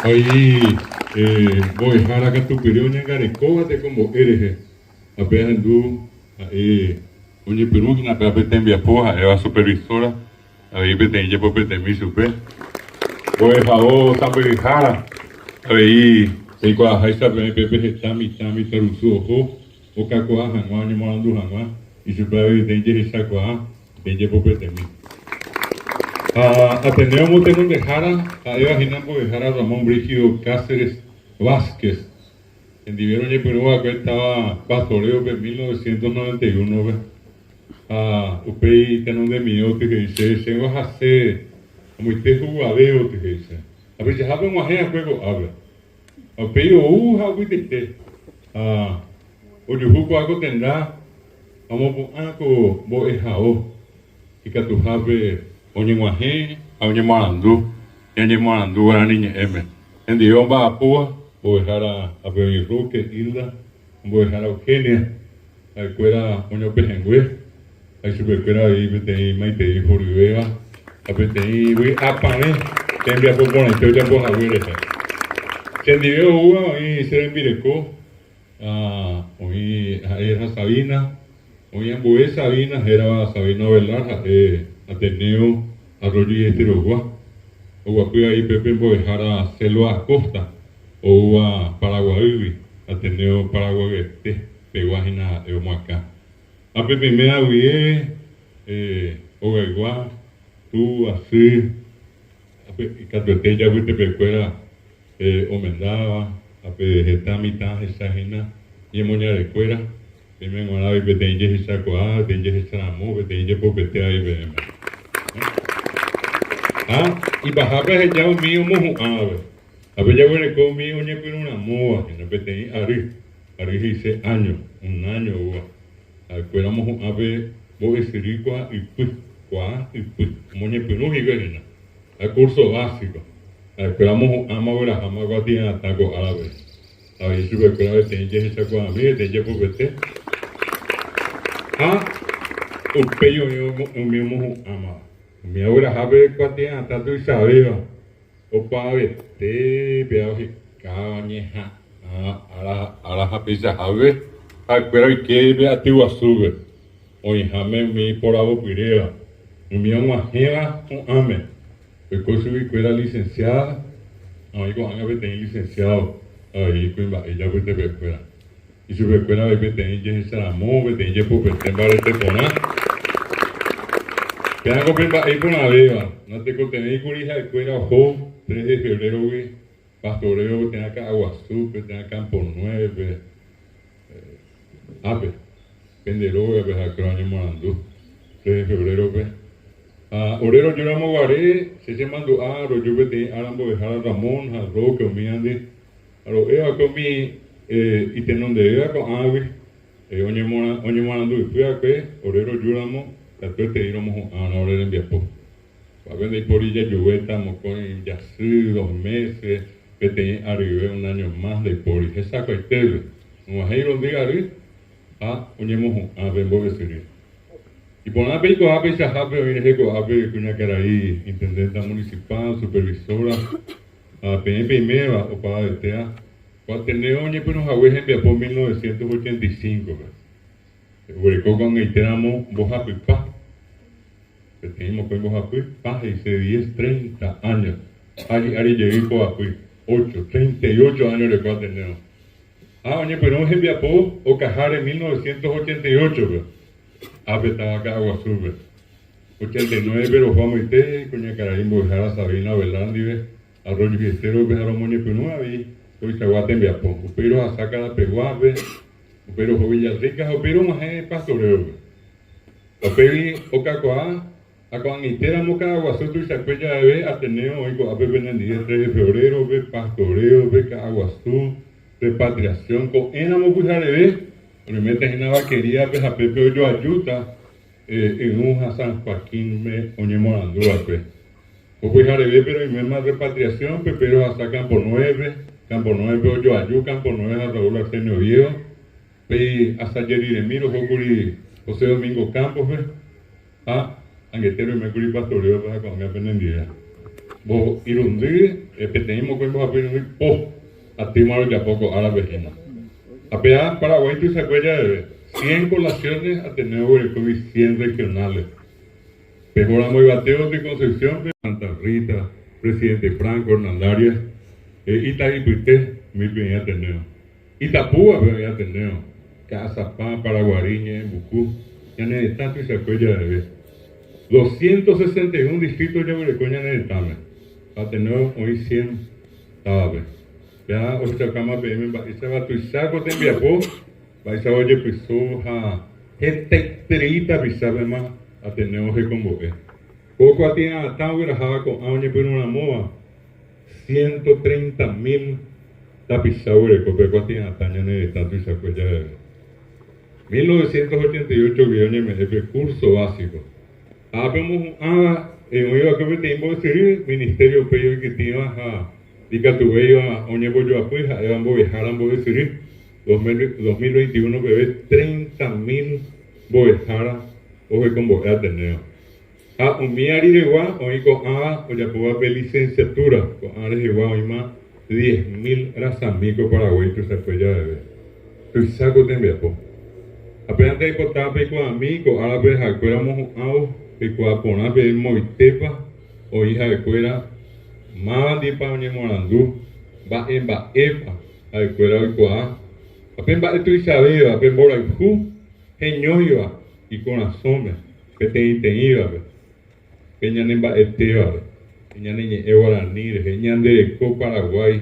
Hoy voy a dejar acá tu pirioña garecóbate como eres. Apenas en tu oye pirugina, apenas pete envía poja, eva supervisora, ahí pete en yepo pete mi super. Voy a dejar saperijara, ahí se igual a esa pepe chami tarusu ojo, o cacoa jangua ni morandu jangua, y super ahí tenye esa coa, tenye popete mi. Ateneo Motenón de Jara, a Eva Ginambo de Jara Ramón Brígido Cáceres Vázquez. En Divieron y Perú, acá estaba pastoreo en 1991. Upei Tenón de Miote que dice, se va a hacer, como usted jugadeo que dice. A ver, ya saben, guajea juego, habla. Upei, jagüite. Oyujuco algo tendrá, vamos a algo, bo ejao. Y que tu jabe. Onye Guaje, Onye Marandu, Onye Marandu, era niña M. En Dios va a Púa, voy a dejar a Peña Roque, Hilda, voy a dejar a Eugenia, a la escuela Oño Pejengüe, a su escuela ahí, Petei, Maitei, Joribea, a Petei, voy a Pane, te envía por poner, te voy a poner a ver esa. Se envió Uva, hoy se envirecó, hoy era Sabina, hoy en Bué Sabina, era Sabina Velar, Ateneo Arroyo y Esterogua, o Guapuy ahí Pepe Bojara Celo Acosta, o a Paraguay, Ateneo Paraguay, Peguajina Eomaca. A Pepe Mea Uye, o Gaiguá, tú así, a Catuete ya fuiste Pecuera, Omendaba, a Pejeta mitad, esa jena, y en Moña de Cuera, y me encontraba y Petenye y Sacoa, Petenye y Sanamó, Petenye Popete ahí, Petenye. Y bajaba ya un mío mojo a ver ya huele conmigo ni por una moa que no pete ari dice año un año a escuela mojo a ver voy a decir y pues como ni por un higuera a curso básico a escuela mojo ama ver a jamás guatia ataco árabe a ver sube escuela de tenye esa cosa a mí tenye por vete un pello un mío mojo ama mi abuela sabe cuánto hasta tú sabes, o para verte, pero que cañeja, a la japisa sabe, pero que ve a ti a sube, o jame mi por algo pirea, mi mamá jeva, un ame, el curso que era licenciada, ahí con anga tenía licenciado, ahí con ella fue de escuela, y su escuela ve tenía ese amor, tenía por verte para este poner. Te hago ahí por la vega, no te contenéis con hija de escuela, ojo, 3 de febrero, güey, pastoreo, tenía acá Aguazú, tenía Campo 9, Penderoga, pues acá año Morandú, 3 de febrero, pues. Orero, yo la mogaré, se mandó yo vete a la Ramón, a Roque, o mi ande, a lo eva con mi, y tenón de eva con ave, oñe Morandú, y fui a que, orero, yo la mo, después te íbamos a una hora en Viapo. A ver, de por ella yo estamos con ya 2 meses, que tenía arriba un año más de por ella. Esa cuestión, no hay los días, oñemos a ver, voy a decir. Y por una vez, a veces, a ver, que una cara ahí, intendenta municipal, supervisora, a primera, o para el TEA, cuando tenía oñe, pero nos agüeje en Viapo 1985, Hueco con el tramo Bojapipá. Que teníamos con Bojapipá y hace 10, 30 años. Ari llegué con Bojapipá. 38 años de cuatro tenemos. Oye, pero no es en Viapó o Cajara en 1988, pero. Estaba acá Aguazú, 89, pero Juan Moité, Coña Caraímbo, Bejara, Sabina, Berlandi, Arroyo Fiestero, Bejara, Moñe, pero no había. Hoy Chaguate en Viapó. Pero a sacar la Peguabe. Pero Villarrica, pero más es pastoreo. Pero Ocacoa, a Coanitera, Moca, Aguazú, y Chacuella de B, Ateneo, hoy con AP Benendía, 3 de febrero, ve pastoreo, ve Aguazú, repatriación, con Enamo Puja de B, donde metes en la vaquería, pues a Pepe Hoyo Ayuta, en un San Joaquín, me oñe Morandú, pues. O Puja de B, pero en misma repatriación, Pepe hasta Campo 9, Hoyo Ayú, Campo 9 a Raúl Arsenio Viejo. Hasta Jerry de Miro, José Domingo Campos, Anguetero y Mercury Pastoreo, para cuando me aprendí. Vos, Irundí, tenemos que ir po, a Timaro ya poco árabe. Apenas Paraguay tu se acuerda de 100 colaciones Ateneo Guarecovi, 100 regionales. Mejoramos el bateo de Concepción, de Santa Rita, Presidente Franco, Hernandarias, Itaipité, mi primer Ateneo. Itapúa, primer Ateneo. Cazapá, Paraguariñe, Bucú, ya en el tanto y se acuerda de 261 distritos de Guarecoña en el Tame. Ateneo hoy 100 estaba. Ya, hoy se cama PM, se va a tu saco, te enviapó, va a oye, pues, soja, gente trita, pisabe más, Ateneo se convoque. Poco a ti, a Tau, grajaba con Añe, pero una moa, 130,000 tapizaures, porque a ti, a Taña, en el tanto y se acuerda de 1988, guiones, el curso básico. Habemos un iba que me tengo que decir, Ministerio Peyo que tiene a dica tu bello a oñe bollo a pues, a ambos viajaran, voy a decir, 2021 bebé 30,000 boejaras, oje con boe Ateneo. Un miari de gua, hoy con o ya puedo ver licenciatura, con ares de gua, hoy más 10,000 razamicos Paraguay, tú se puede ya beber. Tu saco te envía, po. Apenas te importaba con amigos, ahora ves a cuéramos un ao, que cuapona ve moitepa, o hija de cuera, más de pa oñe morandú, va en ba epa, a de cuera de cuá. Apenas va esto y sabido, apenas bora y ju, geño iba, y con la sombra, que te iba, que ñan va eteba, que ñan e guaraní, que ñan de co Paraguay,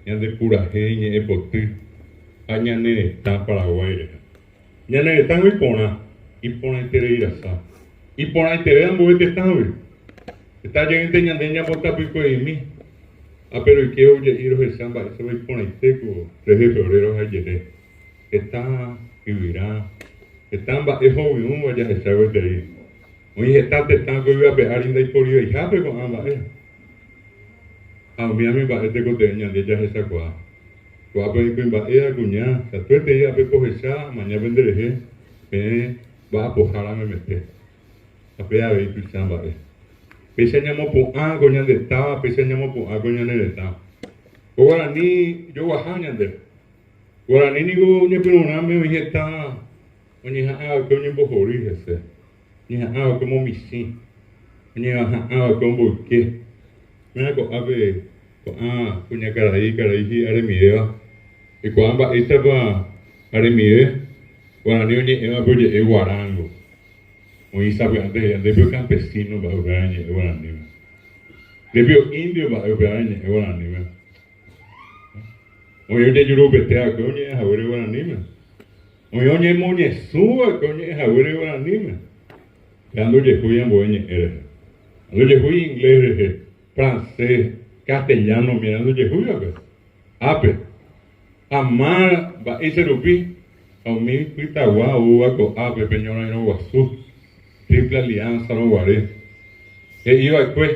ñan de pura geñe, e potí, a ñan está Paraguay. Ya no están muy pona y pona entere ir a y pona entere dan boete están hoy está llegando ñandeña bota pico de mí pero y que oye ir a samba eso voy pona teco 3 de febrero ayer está y virá están va es joven un vaya a saber de ahí hoy está te están que iba a pegar inda y por y jape con ambas a mí va este coteña de ya esa cuá. Guapo y con baía cuñá, la tuete ya pe cogecha, mañana venderé, va a pojar a me meter. A pea ve tu chamba. Pese llamo por coña de estaba, pese llamo por coña de estaba. Guaraní, yo guajaña de. Guaraní ni go ni pero una me está, ni coña bojori ese. Ni como misi. Ni como que. Mira con ave punya carai are mieva y cuando esta va are mieve cuando niño eva puede e guarango muy sabe antes de bio campesino va a ganar e guarani de bio indio va a ganar e guarani hoy de Europa te a coñe a ver guarani hoy oñe moñe suba coñe a ver guarani cuando je fui en boñe era cuando je fui inglés francés castellano mirando de Julio, ape, amar, va ese rupi, a mí, Pitagua, uva, con ape, peñona y no guazú, triple alianza, no guaré, que iba pues,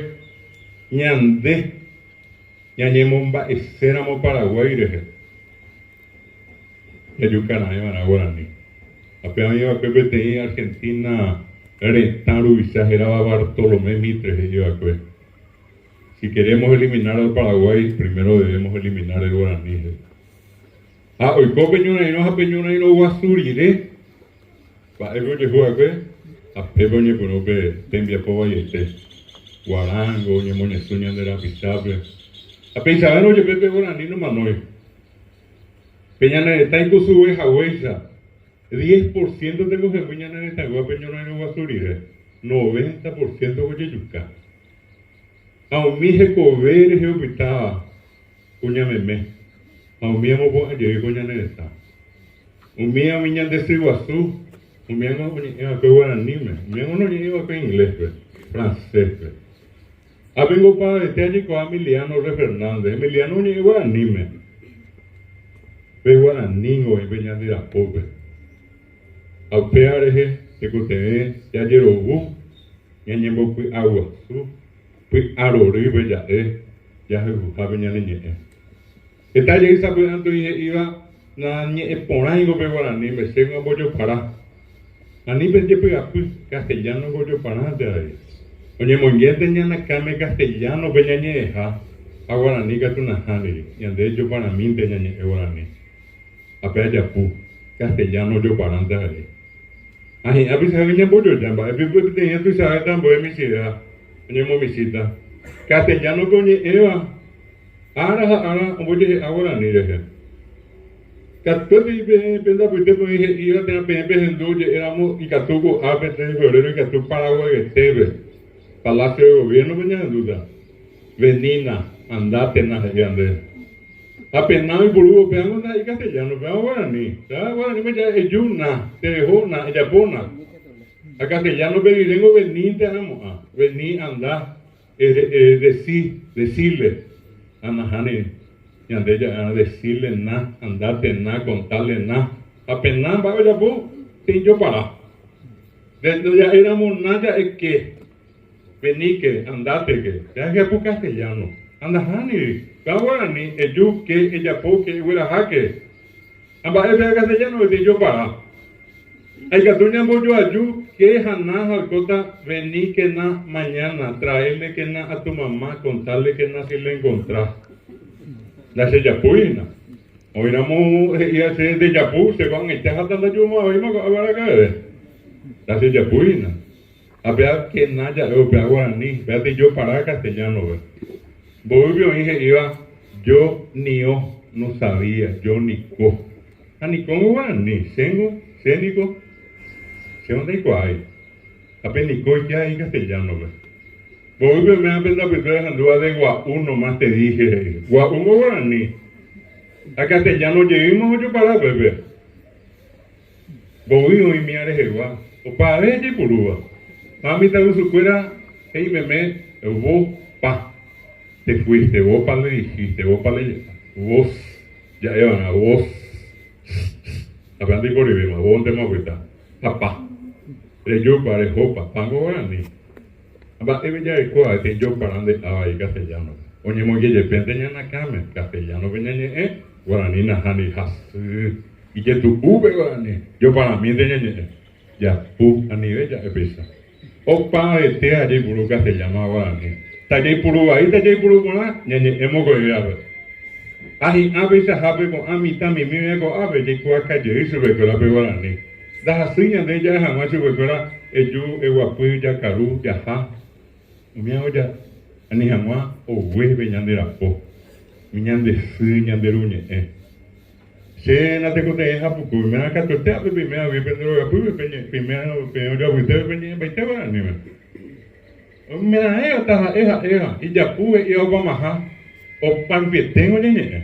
ñandé, ñañemomba, eséramos Paraguay, de Yucatán, van a Guaraní, apenas iba pues, tenía Argentina, rentaru, exageraba Bartolomé Mitre, iba pues. Si queremos eliminar al Paraguay, primero debemos eliminar el guaraní. Hoy con peñona y no a peñona y no guasuriré. Para eso que juega que a peña por no pe tembia poba y este guarango ni monesuña de la pisable. A pensar no yo pepe guaraní no manoy. Peñana está en su oveja huesa. 10% tengo que peñana en esta gua peñona y no guasuriré. 90% oye yuca. A un mije cover je opita cuña meme. A un mía mo po ayer cuña neta. Un mía miña de Siguazú. Un mía no iba que guaraní me. Un mía no iba que inglés francés. A vengo para este año con Emiliano Re Fernández. Emiliano ni guaraní me. Pe guaraní o peña de la pobre. A peareje te cote ya yerobu. Ya ñembo pi aguazú. Pues arori bella ya se buscaba ña niñe esta ya isa pues anto iba na ñe pona y go pe guaraní me se un bollo para ani pende pega pues castellano bollo para de ahí oye muy bien tenía na came castellano peña ñeja Guaraní que tú najani, y de hecho para mí te ñañe Guaraní. Apea yapu, castellano yo para andar ahí. Ahí, a veces había mucho tiempo, a veces tenía tu sabes tan buena misida, ñemo misita. Castellano con Eva, ahora, un poco Guaraní de Catuti pensa puite pues iba a tener pepe en duye éramos y Catuco a 3 de febrero y Catuco Paraguay Esteve Palacio de Gobierno venía en duda venina andate na grande apenas y boludo peamos na y castellano peamos guaraní me ya yuna te dejó na ella pona a castellano pero tengo venir te amo venir andar decirle a Najani y ande ya a decirle nada, andarte nada, contarle nada. Apenas va a ver sin yo para. Desde ya éramos nada es que vení que, andate que. Ya es que por castellano. Anda hani, guaraní, el yo que, ella po que, huela jaque. Amba es castellano de yo para. Hay que tú ya yo ayu que haná alcota vení que na mañana, traerle que na a tu mamá, contarle que na si le encontrar. La se yapuina. Hoy éramos iba a ser de yapú, se van a echar hasta la yuma, hoy me va a caer. La se yapuina. A ver que nada, vea guaraní, vea yo para castellano, ve. Voy yo dije iba, yo ni yo no sabía, yo ni co. A ni como guaraní, sengo, cénico, se van de cuay. A ver ni co ya hay castellano, ve. Voy me han pensado que ustedes anduvan de Guaún, nomás te dije. Guaún o guaraní. A castellano llevimos mucho para bebé. Voy hoy mi are Jehová. O para ver de purúa. Mami te su cuera. Hey meme, vos pa. Te fuiste, vos pa le dijiste, vos pa le. Vos. Ya iban a vos. Hablando de coribima, vos te me cuesta. Papá. De yo parejo papá guaraní. Ba ya ikuwa te yo parande ahí castellano. Oye mo ye pendeña na came castellano venye guaraní na hani has. Y que tu guaraní. Yo para mí de ya pu a nivel ya empieza. O pa te allí puro castellano guaraní. Ta ye puro ahí ta ye puro bona ñe hemos go ya. Ahí a veces habe con a mitad mi go a veces ko ka ye su be ko la guaraní. Da hasinya de ya jamás su be ko la eju ewapu ya karu ya ha. Mia oja ani hamwa o webe nyandera po minyande su nyanderuñe se na te kote ha puku me aka to te ape me ave pendro ga pu penye primero pero yo viste penye baite ba ni me na ta e ja pu e o ba maha o pan tengo nye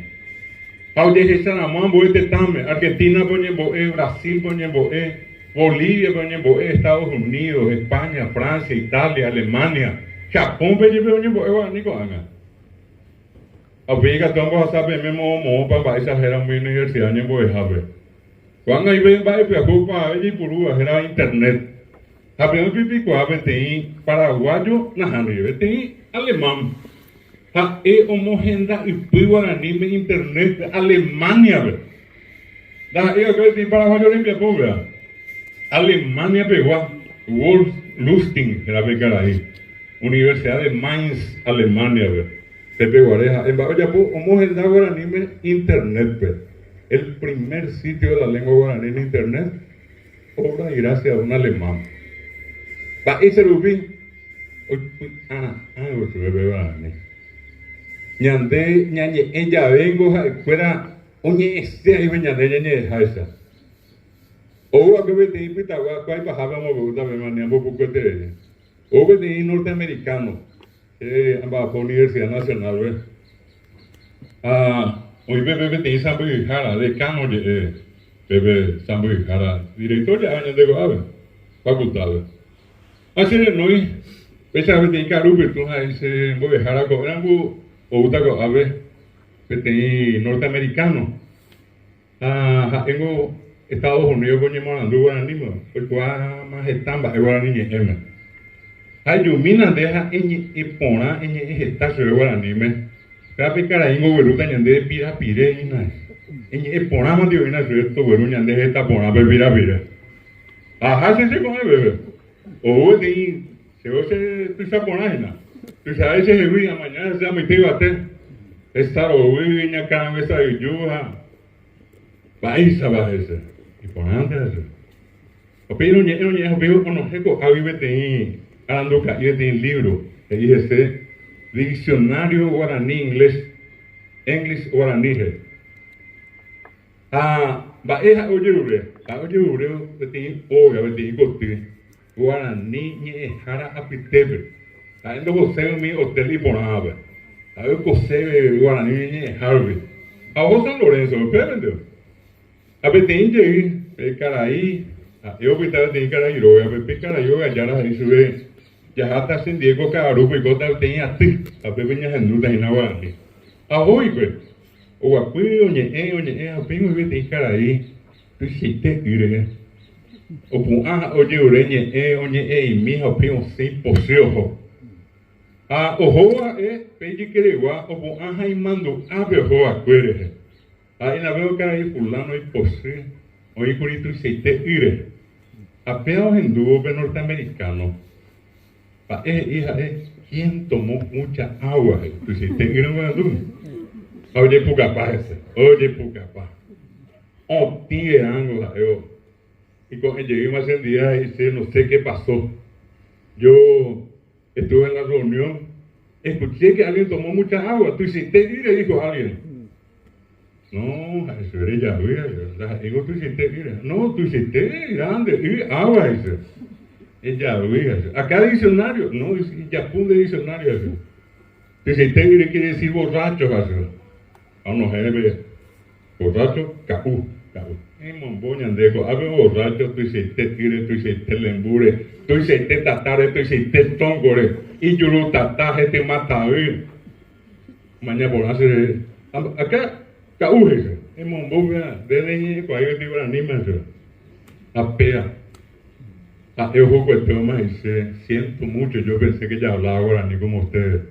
au de esa na mambo este tame Argentina ponye bo Brasil ponye bo Bolivia ponye bo Estados Unidos España Francia Italia Alemania Japón peñi peñi bo ni ko anga. Abiga tombo sabe memo mo pa exagera muy universidad ni bo habe. Cuando iba ba pe ocupa allí puru era internet. Habe un pipi ko habe tem paraguayo na hanri tem alemán. Ha homogenda y guaraní me internet Alemania be. Da yo que tem paraguayo limpia pobre. Alemania pegó Wolf Lustig era becar ahí. Universidad de Mainz, Alemania, Pepe Guareja, en Babayapú, homogenda guaraní en internet, el primer sitio de la lengua guaraní en internet, obra y gracias a un alemán. Va y se rubi, bebé guaraní. Ñande, ñañe, ella vengo, fuera, oye, ahí me ñande, ñañe, jaisa. Obra que me te invita a cuál bajaba, me gusta, me maniamos poco de de norteamericano, amba por Universidad Nacional, hoy bebé te Sambo y Jara, decano de bebé Sambo y Jara, director de años de Goave, facultad. Así de no hay, pesa que te encargo, tú ese voy a Jara con Rambo o Uta Goave, que te norteamericano. Tengo Estados Unidos con Yemorandú Guaraní, pues cuál más están, va a Guaraní en M. Ayumina deja en pona en esta se guaraní me capi caraingo veruta ñande pira pire ina en pona ma dio ina sueto veru ñande esta pona be pira pire ajá se come bebé o de se o se tu sa pona ina tu sabes se vi mañana se me te bate esta roviña cabeza de yuja, paisa va ese, y por antes. Pero no sé cómo vive de hablando que de un libro, que dice diccionario guaraní inglés guaraní. Va oye beti oga beti goti guaraní ni jara apitebe. Ando você mi hotel y ponaba. A ver você guaraní ni harve. A vos San Lorenzo, pero a beti inje caraí. Eu pitava tem cara iro, eu pe cara yo ya la sube ya hasta San Diego Carupo y cota tem ati, a pe venha hanu da inawa ni. A hoi pe. O akui onye a pingo vi tem cara aí, tu site ire. O pu oje urenye onye mi ha pingo sei poseo. O hoa pe de querewa o pu ai mando ave hoa quere. Aí na veo cara aí fulano e poseo. Hoy curito site ire. Apenas en dúo norteamericano. Hija, ¿quién tomó mucha agua? Tú si te quiero oye, pucapá ese. Oye, pucapá. Tiene ángulo, yo. Y cuando llegué más en día, dice, no sé qué pasó. Yo estuve en la reunión, escuché que alguien tomó mucha agua. Tú hiciste ire, dijo alguien. No, eso era ya, digo, tú hiciste, mira, no, tú hiciste grande, agua, dice. Ella, acá diccionario, no, ya puse diccionario, eso. Tú hiciste, mira, quiere decir borracho, eso. No sé, borracho, caú. En Momboñandeco, a ver, borracho, tú hiciste tire, tú hiciste lembure, tú hiciste tatare, tú hiciste tongore, y yo lo tataje, te mata, mañana por hacer, acá, caújese, en Momboña, desde ahí me digo la anima, apea. Yo juego el tema y dice, siento mucho, yo pensé que ya hablaba guaraní como ustedes.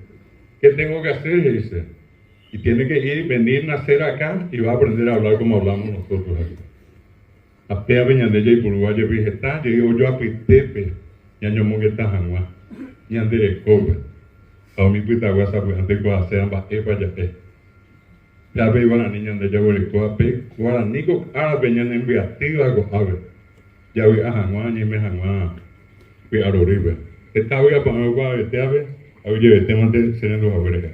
¿Qué tengo que hacer? Dice, y tiene que venir, nacer acá y va a aprender a hablar como hablamos nosotros aquí. Apea Peñandella y Puruguaya Vegetal, yo digo yo a Pitepe, ya yo mongué Tajangua, y ande de cobre. A mi Pitaguasa, pues antes de hacer ambas epas ya pe. Ya ve guaraní, ande ya voy a pe, guaraní, ahora peñan en Beativa, cojabe. Ya voy a Jangua, ni me Jangua, voy a Roribe. Esta voy a poner guaraní, a ver, oye, este mante, serán los abuelos.